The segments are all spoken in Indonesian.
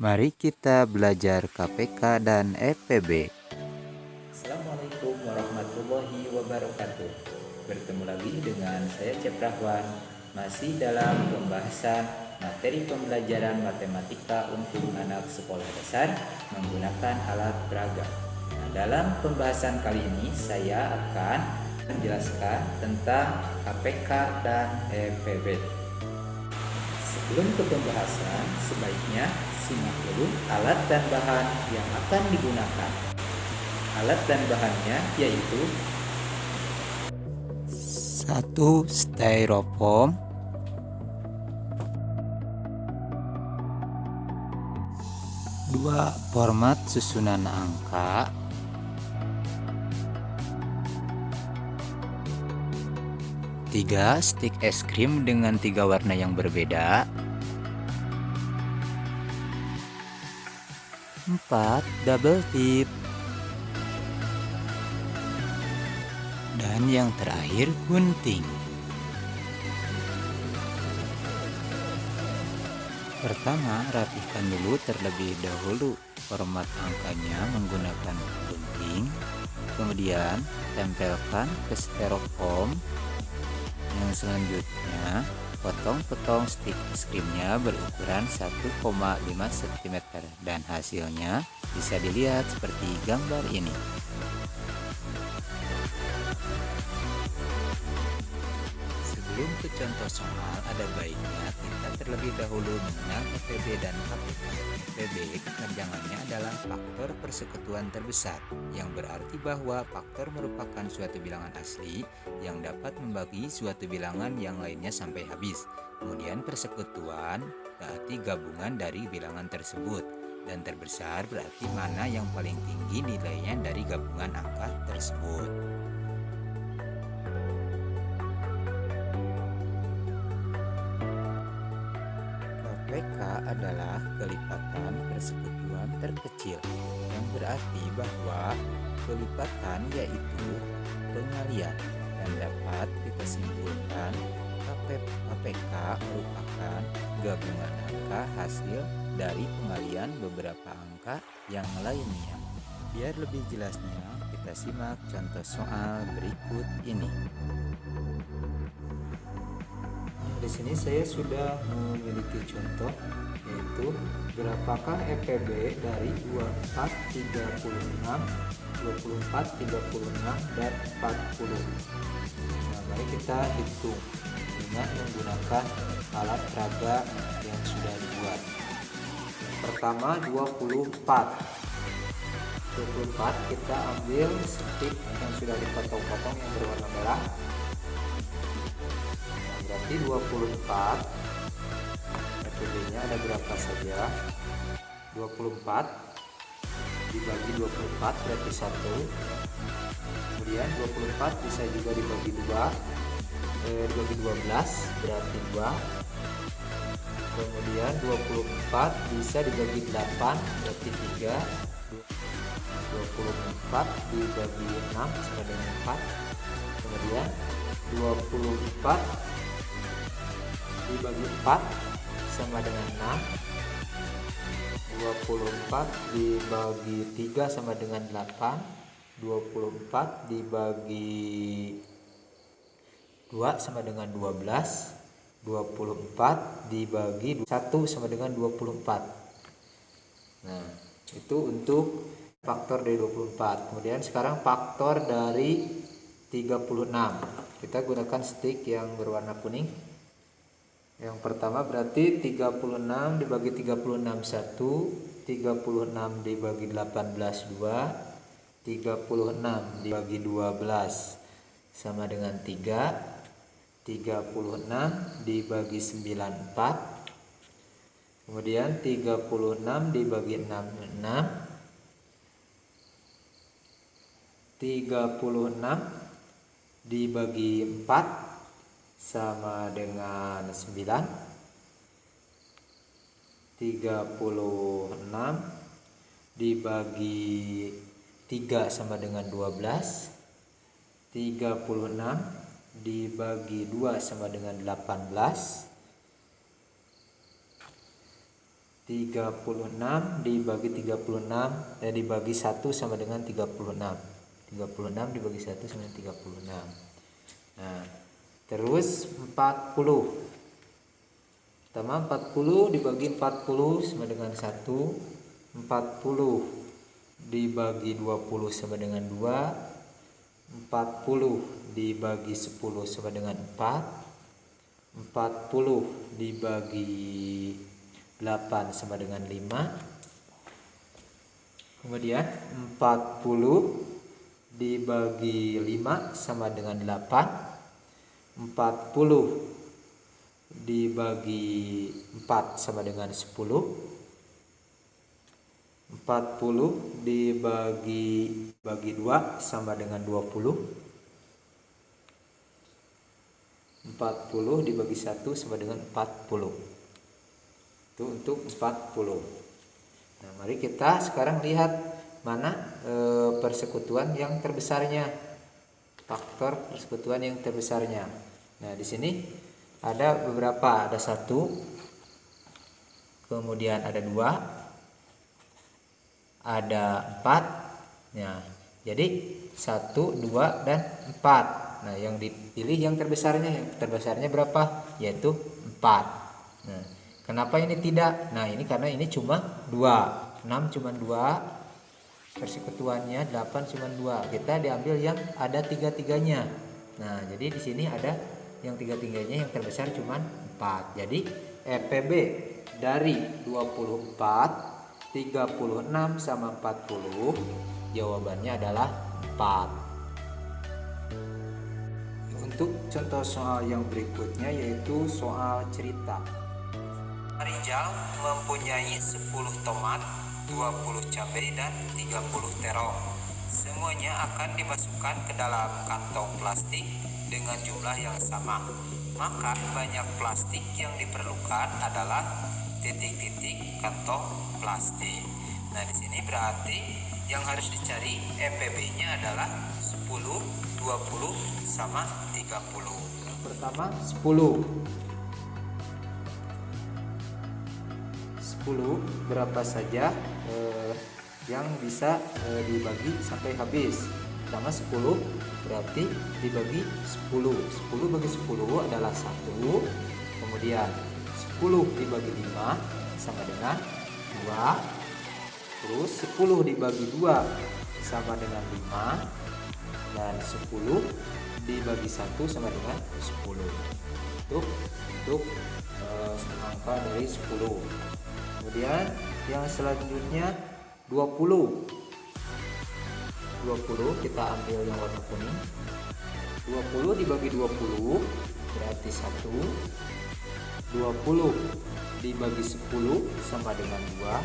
Mari kita belajar KPK dan EPB. Assalamualaikum warahmatullahi wabarakatuh. Bertemu lagi dengan saya Cep Rahwan, masih dalam pembahasan materi pembelajaran matematika untuk anak sekolah dasar menggunakan alat peraga. Nah, dalam pembahasan kali ini saya akan menjelaskan tentang KPK dan EPB. Sebelum ke pembahasan, sebaiknya simak dulu alat dan bahan yang akan digunakan. Alat dan bahannya yaitu 1. Styrofoam. 2. Format susunan angka. 3. Stik es krim dengan 3 warna yang berbeda. 4. Double tip. Dan yang terakhir gunting. Pertama, rapihkan dulu terlebih dahulu format angkanya menggunakan gunting. Kemudian, tempelkan ke styrofoam. Yang selanjutnya, potong-potong stik es krimnya berukuran 1,5 cm dan hasilnya bisa dilihat seperti gambar ini. Sebelum ke contoh soal, ada baiknya kita terlebih dahulu mengenal EPB dan KPK. EPB kepanjangannya adalah faktor persekutuan terbesar, yang berarti bahwa faktor merupakan suatu bilangan asli yang dapat membagi suatu bilangan yang lainnya sampai habis. Kemudian persekutuan berarti gabungan dari bilangan tersebut, dan terbesar berarti mana yang paling tinggi nilainya dari gabungan angka tersebut. KPK adalah kelipatan persekutuan terkecil, yang berarti bahwa kelipatan yaitu pengalian, dan dapat kita simpulkan KPK merupakan gabungan angka hasil dari pengalian beberapa angka yang lainnya. Biar lebih jelasnya, kita simak contoh soal berikut ini. di sini saya sudah memiliki contoh, yaitu berapakah EPB dari 24, 36, 24, 36, dan 40. Nah, mari kita hitung dengan menggunakan alat peraga yang sudah dibuat. Pertama 24 kita ambil stik yang sudah dipotong-potong yang berwarna merah. Berarti 24 EPB nya ada berapa saja? 24 dibagi 24 berarti 1. Kemudian 24 bisa juga dibagi 12 berarti 2. Kemudian 24 bisa dibagi 8 berarti 3. 24 dibagi 6 sama dengan 4. Kemudian 24 dibagi 4 sama dengan 6. 24 dibagi 3 sama dengan 8. 24 dibagi 2 sama dengan 12. 24 dibagi 1 sama dengan 24. Nah, itu untuk faktor dari 24. Kemudian sekarang faktor dari 36. Kita gunakan stik yang berwarna kuning. Yang pertama berarti 36 dibagi 36 1, 36 dibagi 18 2, 36 dibagi 12 sama dengan 3, 36 dibagi 9 4, kemudian 36 dibagi 6 6, 36 dibagi 4 sama dengan 9. 36 dibagi 3 sama dengan 12. 36 dibagi 2 sama dengan 18. 36 dibagi 36 dibagi 1 sama dengan 36. 36 dibagi 1 sama dengan 36. Nah, terus 40. Pertama 40 dibagi 40 sama dengan 1. 40 dibagi 20 sama dengan 2. 40 dibagi 10 sama dengan 4. 40 dibagi 8 sama dengan 5. Kemudian 40 dibagi 5 sama dengan 8. 40 dibagi 4 sama dengan 10. 40 dibagi 2 sama dengan 20. 40 dibagi 1 sama dengan 40. Itu untuk 40. Nah, mari kita sekarang lihat mana persekutuan yang terbesarnya. Faktor persekutuan yang terbesarnya. Nah, di sini ada beberapa, ada 1, kemudian ada 2, ada 4. Nah, jadi 1, 2, dan 4. Nah, yang dipilih yang terbesarnya. Yang terbesarnya berapa? Yaitu 4. Nah, kenapa ini tidak? Nah, ini karena ini cuma 2. 6 cuma 2. Persekutuannya 8 cuma 2. Kita diambil yang ada 3-3-nya. Nah, jadi di sini ada yang 3-3-nya, yang terbesar cuma 4. Jadi EPB dari 24, 36 sama 40, jawabannya adalah 4. Untuk contoh soal yang berikutnya yaitu soal cerita. Rijal mempunyai 10 tomat, 20 cabai, dan 30 terong. Semuanya akan dimasukkan ke dalam kantong plastik dengan jumlah yang sama. Maka banyak plastik yang diperlukan adalah titik-titik kantong plastik. Nah, di sini berarti yang harus dicari EPB-nya adalah 10, 20 sama 30. Yang pertama 10. 10 berapa saja yang bisa dibagi sampai habis. Pertama 10 berarti dibagi 10. 10 bagi 10 adalah 1. Kemudian 10 dibagi 5 sama dengan 2. Terus 10 dibagi 2 sama dengan 5. Dan 10 dibagi 1 sama dengan 10. Untuk angka dari 10. Kemudian yang selanjutnya 20. 20 kita ambil yang warna kuning. 20 dibagi 20 berarti 1. 20 dibagi 10 sama dengan 2.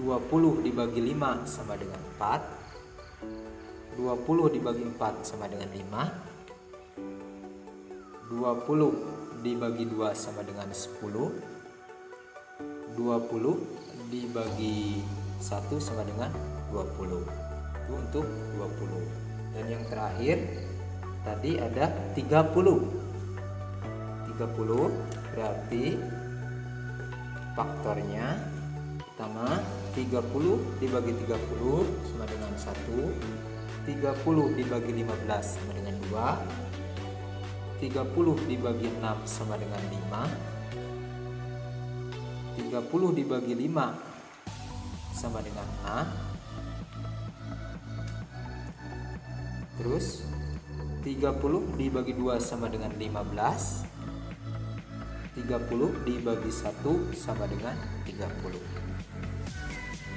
20 dibagi 5 sama dengan 4. 20 dibagi 4 sama dengan 5. 20 dibagi 2 sama dengan 10. 20 dibagi 1 sama dengan 20. Itu untuk 20. Dan yang terakhir tadi ada 30. 30 berarti faktornya pertama 30 dibagi 30 sama dengan 1. 30 dibagi 15 sama dengan 2. 30 dibagi 6 sama dengan 5. 30 dibagi 5 sama dengan 6. Terus 30 dibagi 2 sama dengan 15. 30 dibagi 1 sama dengan 30.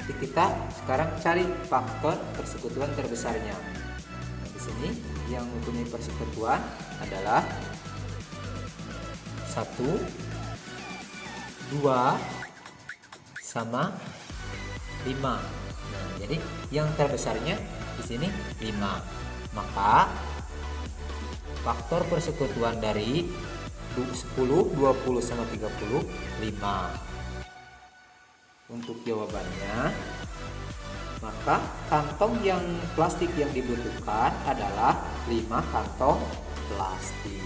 Jadi kita sekarang cari faktor persekutuan terbesarnya. Nah, di sini yang mempunyai persekutuan adalah 1, 2 sama 5. Nah, jadi yang terbesarnya di sini 5. Maka faktor persekutuan dari 10, 20 sama 30 5. Untuk jawabannya, maka kantong yang plastik yang dibutuhkan adalah 5 kantong plastik.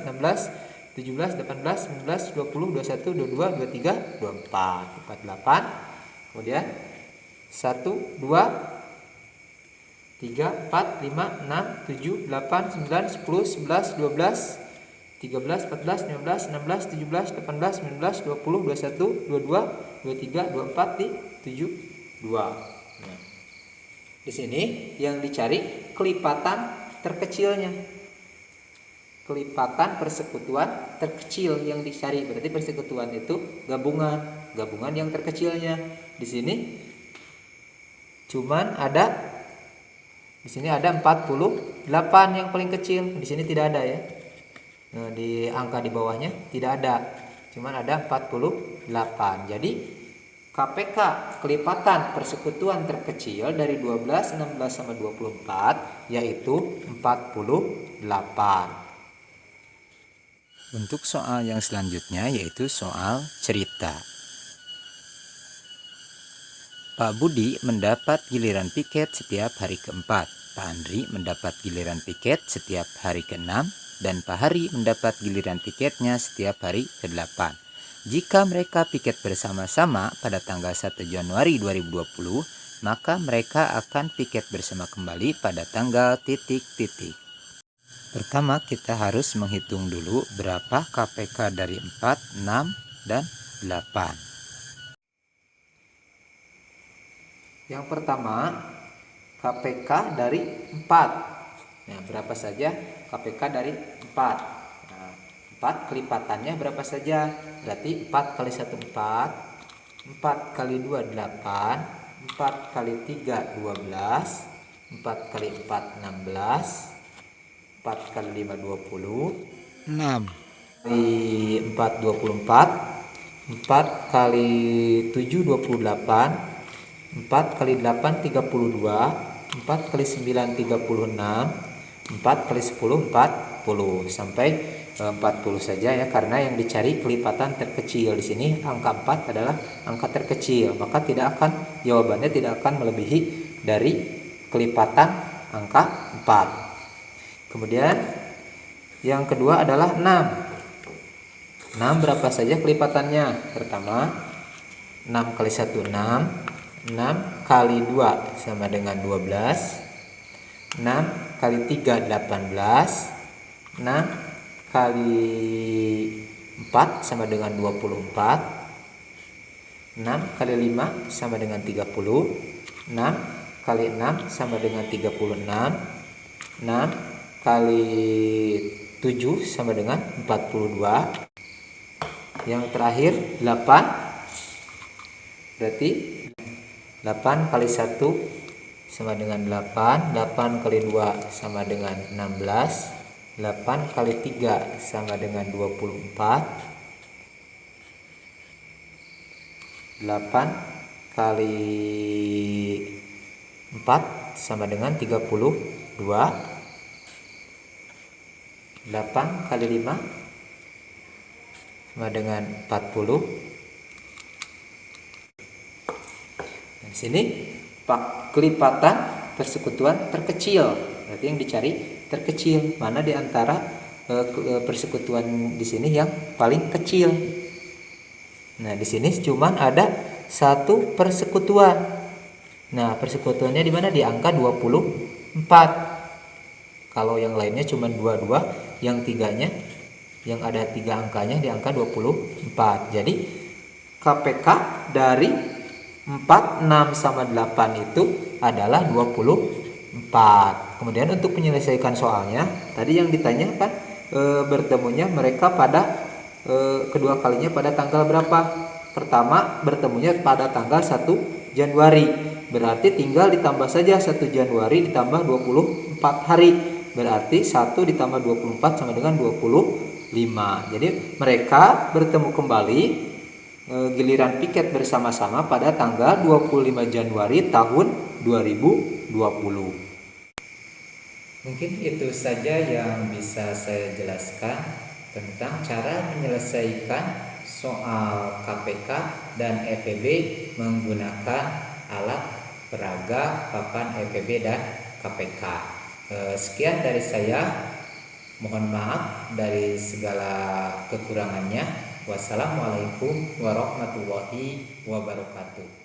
15, 16, 17, 18, 19, 20, 21, 22, 23, 24. 48. Kemudian 1, 2, 3, 4, 5, 6, 7, 8, 9, 10, 11, 12, 13, 14, 15, 16, 17, 18, 19, 20, 21, 22, 23, 24, 72. Nah, di sini yang dicari kelipatan terkecilnya. Kelipatan persekutuan terkecil yang dicari. Berarti persekutuan itu gabungan yang terkecilnya. Di sini cuman ada 48 yang paling kecil. Di sini tidak ada ya. Nah, di angka di bawahnya tidak ada. Cuman ada 48. Jadi KPK kelipatan persekutuan terkecil dari 12, 16 sama 24 yaitu 48. Untuk soal yang selanjutnya yaitu soal cerita. Pak Budi mendapat giliran piket setiap hari keempat, Pak Andri mendapat giliran piket setiap hari ke-6, dan Pak Hari mendapat giliran piketnya setiap hari ke-8. Jika mereka piket bersama-sama pada tanggal 1 Januari 2020, maka mereka akan piket bersama kembali pada tanggal titik-titik. Pertama kita harus menghitung dulu berapa KPK dari 4, 6, dan 8. Yang pertama KPK dari 4. Nah, berapa saja KPK dari 4? Nah, 4 kelipatannya berapa saja? Berarti 4 kali 1 4, 4 kali 2 8, 4 kali 3 12, 4 kali 4 16, 4 kali 5 20, 6 kali 4 24, 4 kali 7 28, 4 kali 8 32, 4 kali 9 36, 4 kali 10 40 sampai 40 saja ya, karena yang dicari kelipatan terkecil. Di sini angka 4 adalah angka terkecil, maka jawabannya tidak akan melebihi dari kelipatan angka 4. Kemudian yang kedua adalah 6. 6 berapa saja kelipatannya? Pertama, 6 kali 1 6, 6 kali 2 sama dengan 12, 6 kali 3 18, 6 kali 4 sama dengan 24, 6 kali 5 sama dengan 30, 6 kali 6 sama dengan 36, 6 kali 7 sama dengan 42. Yang terakhir 8, berarti 8 kali 1 sama dengan 8, 8 kali 2 sama dengan 16, 8 kali 3 sama dengan 24, 8 kali 4 sama dengan 32, 8 kali 5 sama dengan 40. Di sini kelipatan persekutuan terkecil, berarti yang dicari terkecil. Mana di antara persekutuan di sini yang paling kecil? Nah, di sini cuma ada satu persekutuan. Nah, persekutuannya di mana? Di angka 24. Kalau yang lainnya cuma 22, yang tiganya yang ada 3 angkanya di angka 24. Jadi KPK dari 4, 6 sama 8 itu adalah 24. Kemudian untuk menyelesaikan soalnya, tadi yang ditanyakan bertemunya mereka pada kedua kalinya pada tanggal berapa? Pertama bertemunya pada tanggal 1 Januari. Berarti tinggal ditambah saja 1 Januari ditambah 24 hari. Berarti 1 ditambah 24 sama dengan 25. Jadi mereka bertemu kembali giliran piket bersama-sama pada tanggal 25 Januari tahun 2020. Mungkin itu saja yang bisa saya jelaskan tentang cara menyelesaikan soal KPK dan EPB menggunakan alat peraga, papan EPB dan KPK. Sekian dari saya. Mohon maaf dari segala kekurangannya. Wassalamualaikum warahmatullahi wabarakatuh.